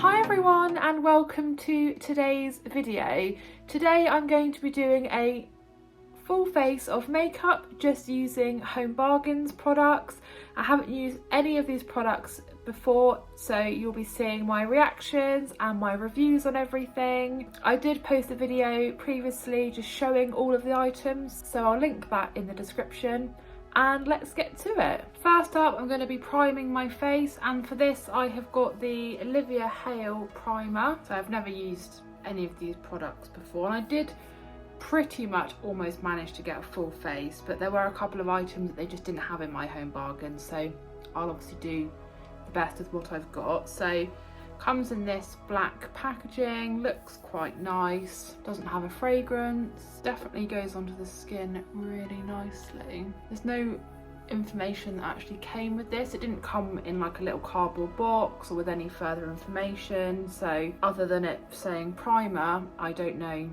Hi everyone and welcome to today's video. Today I'm going to be doing a full face of makeup just using Home Bargains products. I haven't used any of these products before, so you'll be seeing my reactions and my reviews on everything. I did post a video previously just showing all of the items, so I'll link that in the description. And let's get to it. First up, I'm going to be priming my face, and for this I have got the Olivia Hale primer. So I've never used any of these products before, and I did pretty much almost manage to get a full face, but there were a couple of items that they just didn't have in my Home Bargains, so I'll obviously do the best with what I've got. So comes in this black packaging, looks quite nice, doesn't have a fragrance, definitely goes onto the skin really nicely. There's no information that actually came with this. It didn't come in like a little cardboard box or with any further information, so other than it saying primer, I don't know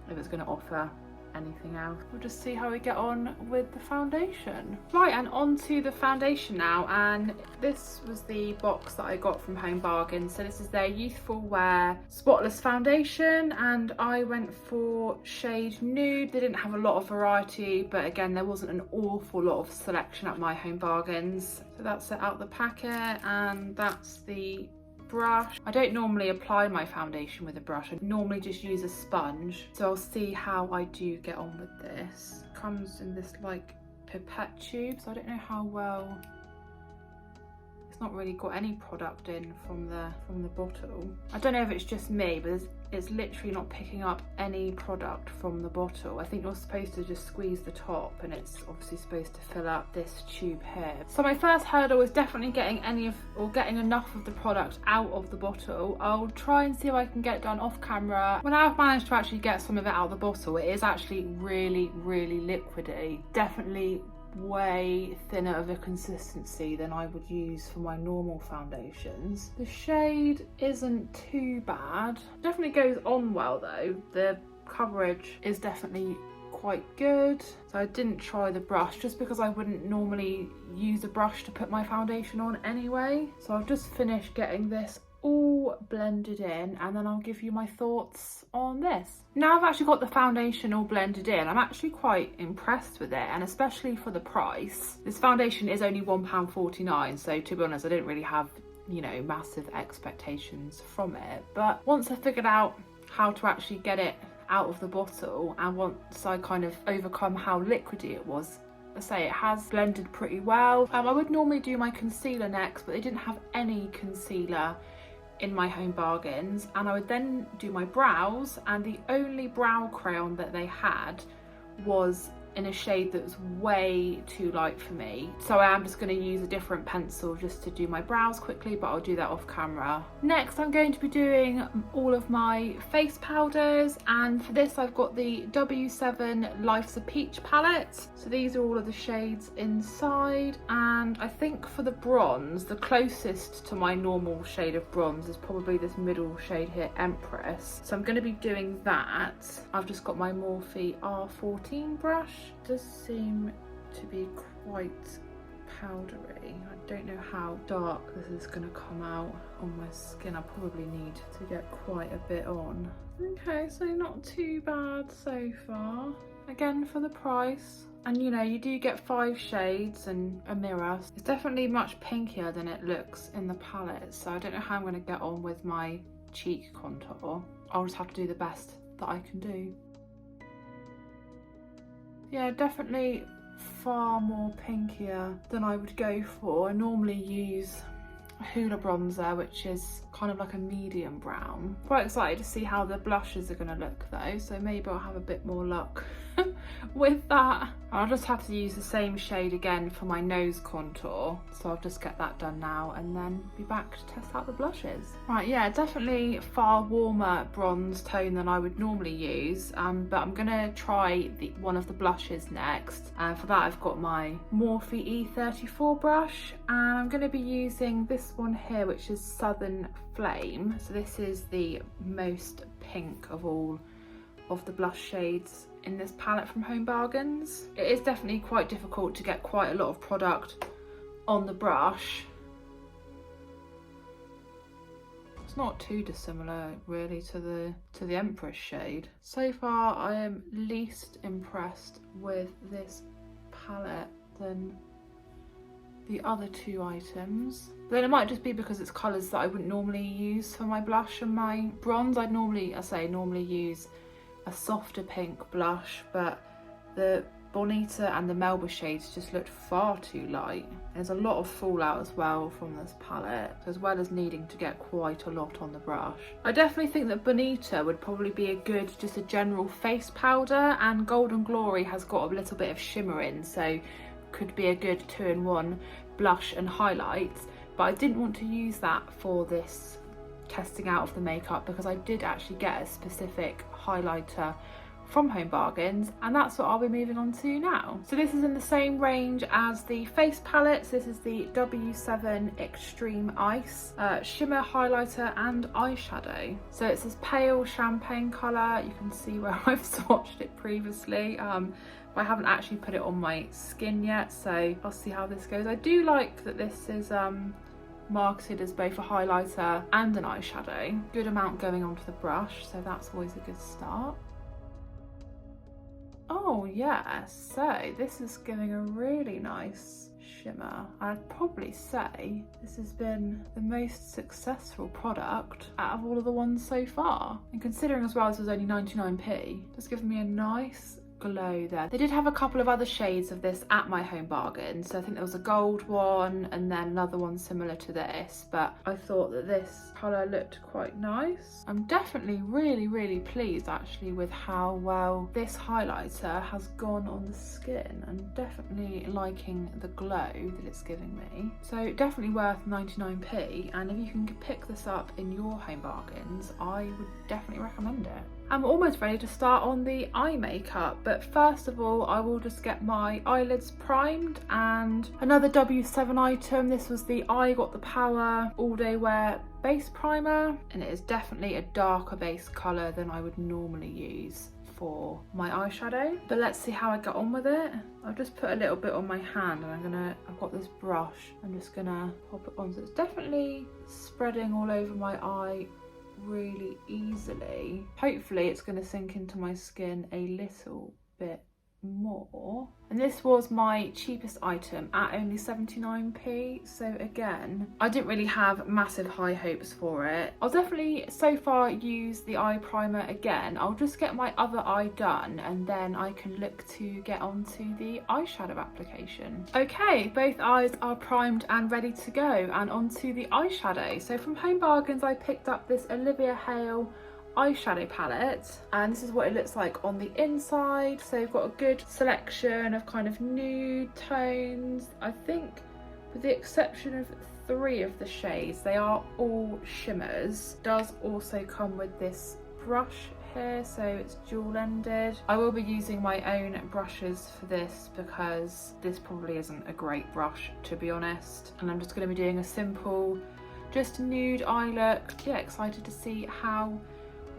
if it's going to offer anything else. We'll just see how we get on with the foundation. Right, and on to the foundation now, and this was the box that I got from Home Bargains. So this is their Youthful Wear Spotless foundation, and I went for shade Nude. They didn't have a lot of variety, but again there wasn't an awful lot of selection at my Home Bargains. So that's it out the packet, and that's the brush. I don't normally apply my foundation with a brush, I normally just use a sponge, so I'll see how I do get on with this. It comes in this like pipette tube, so I don't know how well, it's not really got any product in from the bottle. I don't know if it's just me, but it's literally not picking up any product from the bottle. I think you're supposed to just squeeze the top, and it's obviously supposed to fill up this tube here. So my first hurdle is definitely getting getting enough of the product out of the bottle. I'll try and see if I can get it done off camera. When I've managed to actually get some of it out of the bottle, it is actually really liquidy. Definitely way thinner of a consistency than I would use for my normal foundations. The shade isn't too bad. Definitely goes on well though. The coverage is definitely quite good. So I didn't try the brush just because I wouldn't normally use a brush to put my foundation on anyway. So I've just finished getting this all blended in, and then I'll give you my thoughts on this. Now I've actually got the foundation all blended in, I'm actually quite impressed with it, and especially for the price. This foundation is only £1.49, so to be honest I didn't really have, you know, massive expectations from it. But once I figured out how to actually get it out of the bottle, and once I kind of overcome how liquidy it was, I say it has blended pretty well. I would normally do my concealer next, but they didn't have any concealer in my Home Bargains, and I would then do my brows, and the only brow crayon that they had was in a shade that was way too light for me, so I am just going to use a different pencil just to do my brows quickly, but I'll do that off camera. Next I'm going to be doing all of my face powders, and for this I've got the W7 Life's a Peach palette. So these are all of the shades inside, and I think for the bronze, the closest to my normal shade of bronze is probably this middle shade here, Empress. So I'm going to be doing that. I've just got my Morphe R14 brush. Does seem to be quite powdery. I don't know how dark this is going to come out on my skin. I probably need to get quite a bit on. Okay, so not too bad so far. Again, for the price. And you know, you do get 5 shades and a mirror. It's definitely much pinkier than it looks in the palette, so I don't know how I'm going to get on with my cheek contour. I'll just have to do the best that I can do. Yeah, definitely far more pinkier than I would go for. I normally use a Hoola bronzer, which is kind of like a medium brown. Quite excited to see how the blushes are going to look though, so maybe I'll have a bit more luck with that. I'll just have to use the same shade again for my nose contour, so I'll just get that done now and then be back to test out the blushes. Right, yeah, definitely far warmer bronze tone than I would normally use, but I'm gonna try one of the blushes next. For that I've got my Morphe E34 brush, and I'm gonna be using this one here, which is Southern Flame. So this is the most pink of all of the blush shades in this palette from Home Bargains. It is definitely quite difficult to get quite a lot of product on the brush, It's not too dissimilar really to the Empress shade. So far I am least impressed with this palette than the other two items. But then it might just be because it's colours that I wouldn't normally use for my blush and my bronze. I'd normally use a softer pink blush, but the Bonita and the Melba shades just looked far too light. There's a lot of fallout as well from this palette, as well as needing to get quite a lot on the brush. I definitely think that Bonita would probably be a good, just a general face powder, and Golden Glory has got a little bit of shimmer in, so could be a good 2-in-1 blush and highlights. But I didn't want to use that for this testing out of the makeup because I did actually get a specific highlighter from Home Bargains, and that's what I'll be moving on to now. So this is in the same range as the face palettes. This is the W7 Extreme Ice shimmer, highlighter and eyeshadow. So it's this pale champagne colour. You can see where I've swatched it previously. But I haven't actually put it on my skin yet, so I'll see how this goes. I do like that this is marketed as both a highlighter and an eyeshadow. Good amount going onto the brush, so that's always a good start. Oh yeah, so this is giving a really nice shimmer. I'd probably say this has been the most successful product out of all of the ones so far. And considering as well this was only 99p, just gives me a nice glow there. They did have a couple of other shades of this at my Home Bargains, so I think there was a gold one and then another one similar to this, but I thought that this colour looked quite nice. I'm definitely really pleased actually with how well this highlighter has gone on the skin, and definitely liking the glow that it's giving me. So definitely worth 99p, and if you can pick this up in your Home Bargains, I would definitely recommend it. I'm almost ready to start on the eye makeup, but first of all I will just get my eyelids primed, and another W7 item. This was the I Got the Power All Day Wear Base Primer, and it is definitely a darker base colour than I would normally use for my eyeshadow. But let's see how I get on with it. I've just put a little bit on my hand, and I've got this brush, I'm just gonna pop it on, so it's definitely spreading all over my eye really easily. Hopefully it's going to sink into my skin a little bit more. And this was my cheapest item at only 79p, so again I didn't really have massive high hopes for it. I'll definitely so far use the eye primer again. I'll just get my other eye done and then I can look to get onto the eyeshadow application. Okay, both eyes are primed and ready to go, and onto the eyeshadow. So from Home Bargains I picked up this Olivia Hale eyeshadow palette, and this is what it looks like on the inside. So you've got a good selection of kind of nude tones. I think with the exception of 3 of the shades, they are all shimmers. It does also come with this brush here, so it's dual ended. I will be using my own brushes for this because this probably isn't a great brush, to be honest, and I'm just going to be doing a simple just nude eye look. Yeah, excited to see how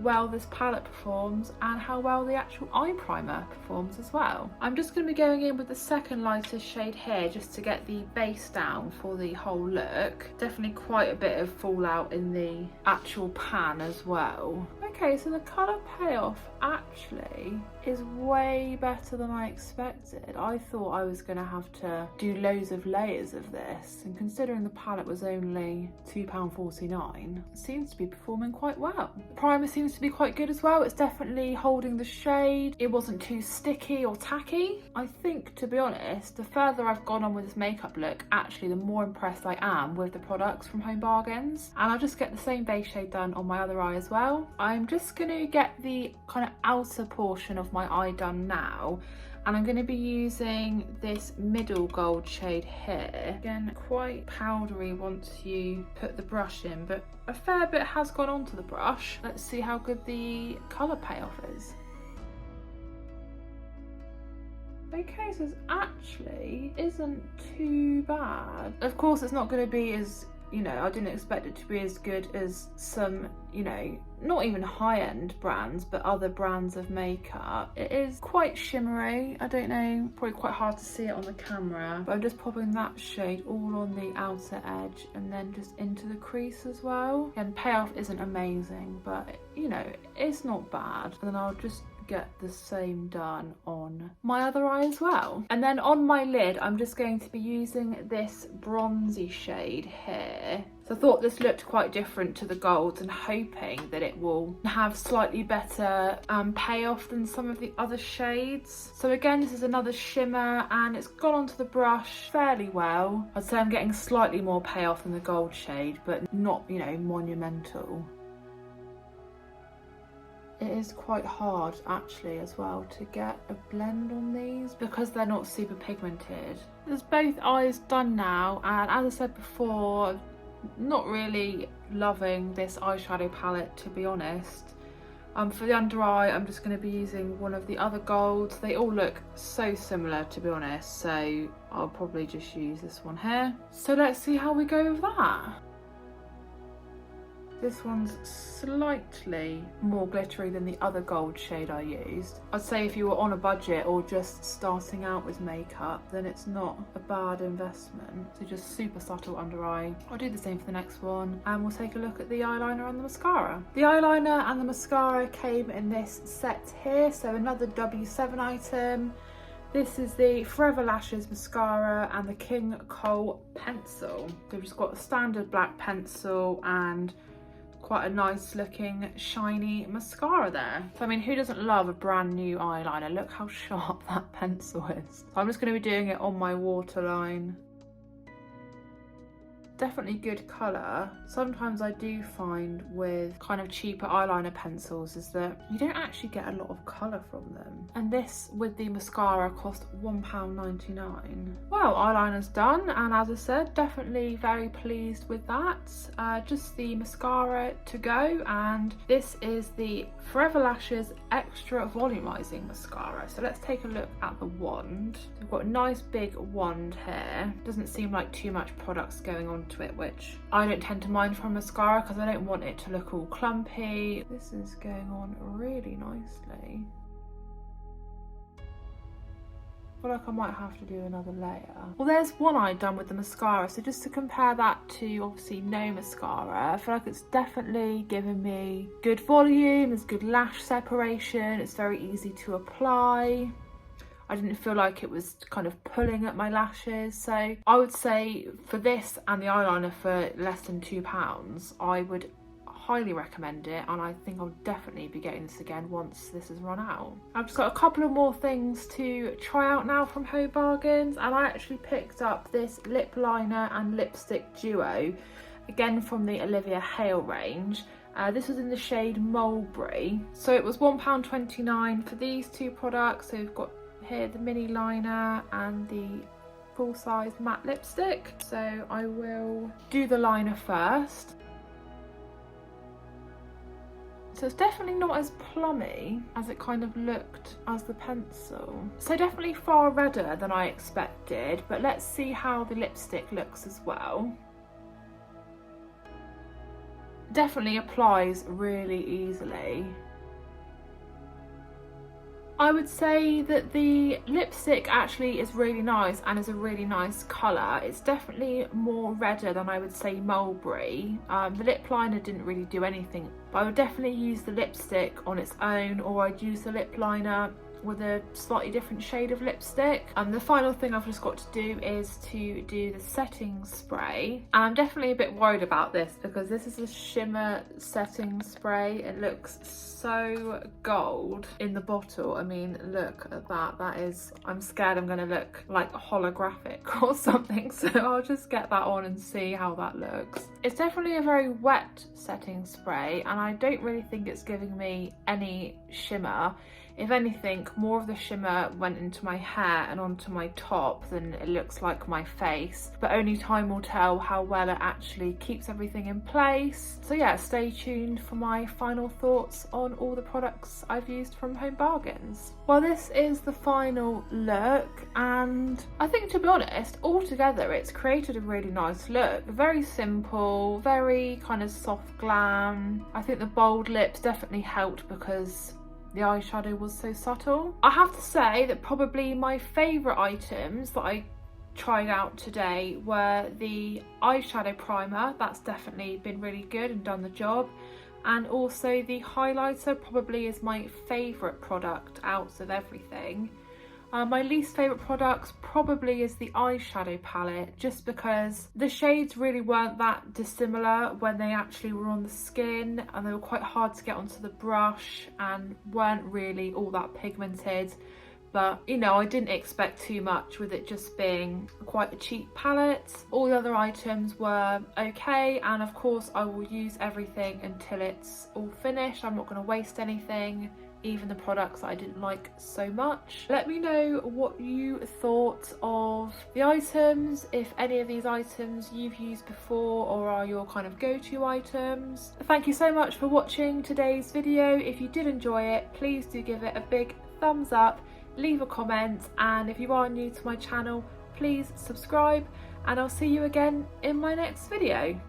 well this palette performs and how well the actual eye primer performs as well. I'm just going to be going in with the second lightest shade here just to get the base down for the whole look. Definitely quite a bit of fallout in the actual pan as well. Okay, so the colour payoff actually is way better than I expected. I thought I was going to have to do loads of layers of this, and considering the palette was only £2.49, it seems to be performing quite well. The primer seems to be quite good as well. It's definitely holding the shade. It wasn't too sticky or tacky. I think, to be honest, the further I've gone on with this makeup look, actually the more impressed I am with the products from Home Bargains. And I'll just get the same base shade done on my other eye as well. I'm just going to get the kind of outer portion of my eye done now, and I'm going to be using this middle gold shade here. Again, quite powdery once you put the brush in, but a fair bit has gone onto the brush. Let's see how good the colour payoff is. Okay, so it actually isn't too bad. Of course it's not going to be as you know, I didn't expect it to be as good as some, you know, not even high-end brands, but other brands of makeup. It is quite shimmery. I don't know, probably quite hard to see it on the camera, but I'm just popping that shade all on the outer edge and then just into the crease as well. And payoff isn't amazing, but you know, it's not bad. And then I'll just get the same done on my other eye as well. And then on my lid, I'm just going to be using this bronzy shade here. So I thought this looked quite different to the golds and hoping that it will have slightly better payoff than some of the other shades. So again, this is another shimmer and it's gone onto the brush fairly well. I'd say I'm getting slightly more payoff than the gold shade, but not, you know, monumental. It is quite hard actually as well to get a blend on these because they're not super pigmented. There's both eyes done now, and as I said before, I'm not really loving this eyeshadow palette, to be honest. For the under eye, I'm just going to be using one of the other golds. They all look so similar, to be honest, so I'll probably just use this one here. So let's see how we go with that. This one's slightly more glittery than the other gold shade I used. I'd say if you were on a budget or just starting out with makeup, then it's not a bad investment. So just super subtle under eye. I'll do the same for the next one, and we'll take a look at the eyeliner and the mascara. The eyeliner and the mascara came in this set here, so another W7 item. This is the Forever Lashes mascara and the King Cole pencil. So we've just got a standard black pencil and quite a nice looking shiny mascara there. So I mean, who doesn't love a brand new eyeliner? Look how sharp that pencil is. So I'm just going to be doing it on my waterline. Definitely good colour. Sometimes I do find with kind of cheaper eyeliner pencils is that you don't actually get a lot of colour from them. And this with the mascara cost £1.99. Well, eyeliner's done, and as I said, definitely very pleased with that. Just the mascara to go, and this is the Forever Lashes Extra Volumizing Mascara. So let's take a look at the wand. We've got a nice big wand here. Doesn't seem like too much products going on to it, which I don't tend to mind from mascara because I don't want it to look all clumpy. This is going on really nicely. I feel like I might have to do another layer. Well, there's one eye done with the mascara, so just to compare that to obviously no mascara, I feel like it's definitely given me good volume, there's good lash separation, it's very easy to apply. I didn't feel like it was kind of pulling at my lashes. So I would say for this and the eyeliner for less than £2, I would highly recommend it, and I think I'll definitely be getting this again once this has run out. I've just got a couple of more things to try out now from Home Bargains, and I actually picked up this lip liner and lipstick duo, again from the Olivia Hale range. This was in the shade Mulberry. So it was £1.29 for these two products. So we've got here the mini liner and the full-size matte lipstick. So I will do the liner first. So it's definitely not as plummy as it kind of looked as the pencil. So definitely far redder than I expected, but let's see how the lipstick looks as well. Definitely applies really easily. I would say that the lipstick actually is really nice and is a really nice colour. It's definitely more redder than I would say Mulberry. The lip liner didn't really do anything, but I would definitely use the lipstick on its own, or I'd use the lip liner with a slightly different shade of lipstick. The final thing I've just got to do is to do the setting spray. And I'm definitely a bit worried about this because this is a shimmer setting spray. It looks so gold in the bottle. I mean, look at that. That is, I'm scared I'm gonna look like holographic or something. So I'll just get that on and see how that looks. It's definitely a very wet setting spray, and I don't really think it's giving me any shimmer. If anything, more of the shimmer went into my hair and onto my top than it looks like my face, but only time will tell how well it actually keeps everything in place. So yeah, stay tuned for my final thoughts on all the products I've used from Home Bargains. Well, this is the final look, and I think, to be honest, altogether it's created a really nice look. Very simple, very kind of soft glam. I think the bold lips definitely helped because the eyeshadow was so subtle. I have to say that probably my favourite items that I tried out today were the eyeshadow primer. That's definitely been really good and done the job. And also the highlighter probably is my favourite product out of everything. My least favourite product probably is the eyeshadow palette, just because the shades really weren't that dissimilar when they actually were on the skin, and they were quite hard to get onto the brush and weren't really all that pigmented. But you know, I didn't expect too much with it just being quite a cheap palette. All the other items were okay, and of course I will use everything until it's all finished. I'm not going to waste anything, even the products that I didn't like so much. Let me know what you thought of the items, if any of these items you've used before or are your kind of go-to items. Thank you so much for watching today's video. If you did enjoy it, please do give it a big thumbs up, leave a comment, and if you are new to my channel, please subscribe, and I'll see you again in my next video.